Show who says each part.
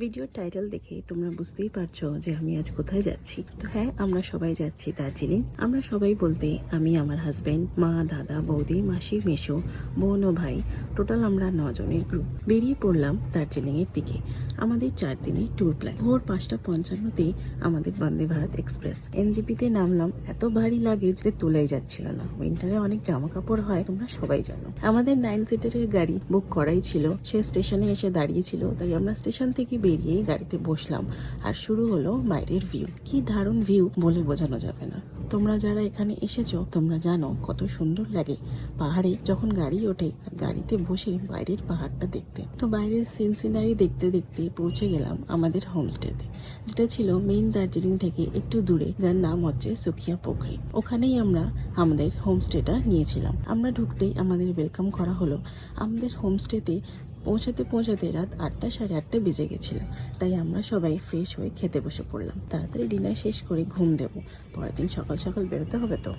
Speaker 1: ভিডিওর টাইটেল দেখে তোমরা বুঝতেই পারছো যে আমি আজ কোথায় যাচ্ছি। তো হ্যাঁ, আমরা সবাই যাচ্ছি দার্জিলিং। আমরা সবাই বলতে আমি, আমার হাজবেন্ড, মা, দাদা, বৌদি, মাসি, মেশো, বোন ও ভাই, টোটাল আমরা 9 জনের গ্রুপ বেরিয়ে পড়লাম দার্জিলিং এর দিকে। আমাদের 4 দিনের ট্যুর প্ল্যান। ভোর 5:55 আমাদের বন্দে ভারত এক্সপ্রেস এনজিপিতে নামলাম। এত ভারী লাগেজ যে তোলাই যাচ্ছিল না। উইন্টারে অনেক জামা কাপড় হয়, তোমরা সবাই জানো। আমাদের 9 সিটারের গাড়ি বুক করাই ছিল। সে স্টেশনে এসে দাঁড়িয়েছিল, তাই আমরা স্টেশন থেকে বেরিয়েই গাড়িতে বসলাম। আর শুরু হলো বাইরের ভিউ। কি দারুণ ভিউ বলে বোঝানো যাবে না। তোমরা যারা এখানে এসেছো তোমরা জানো কত সুন্দর লাগে পাহাড়ে যখন গাড়ি ওঠে আর গাড়িতে বসে বাইরের পাহাড়টা দেখতে। তো বাইরের সিনারি দেখতে দেখতে পৌঁছে গেলাম আমাদের হোমস্টেতে, যেটা ছিল মেইন দার্জিলিং থেকে একটু দূরে, যার নাম হচ্ছে সুখিয়া পুখরি। ওখানেই আমরা আমাদের হোমস্টেটা নিয়েছিলাম। আমরা ঢুকতেই আমাদের ওয়েলকাম করা হলো। আমাদের হোমস্টেতে পৌঁছাতে রাত 8টা, সাড়ে 8টা বেজে গেছিল। তাই আমরা সবাই ফ্রেশ হয়ে খেতে বসে পড়লাম। তাড়াতাড়ি ডিনার শেষ করে ঘুম দেবো, পরের দিন সকাল সকাল বেরোতে হবে তো।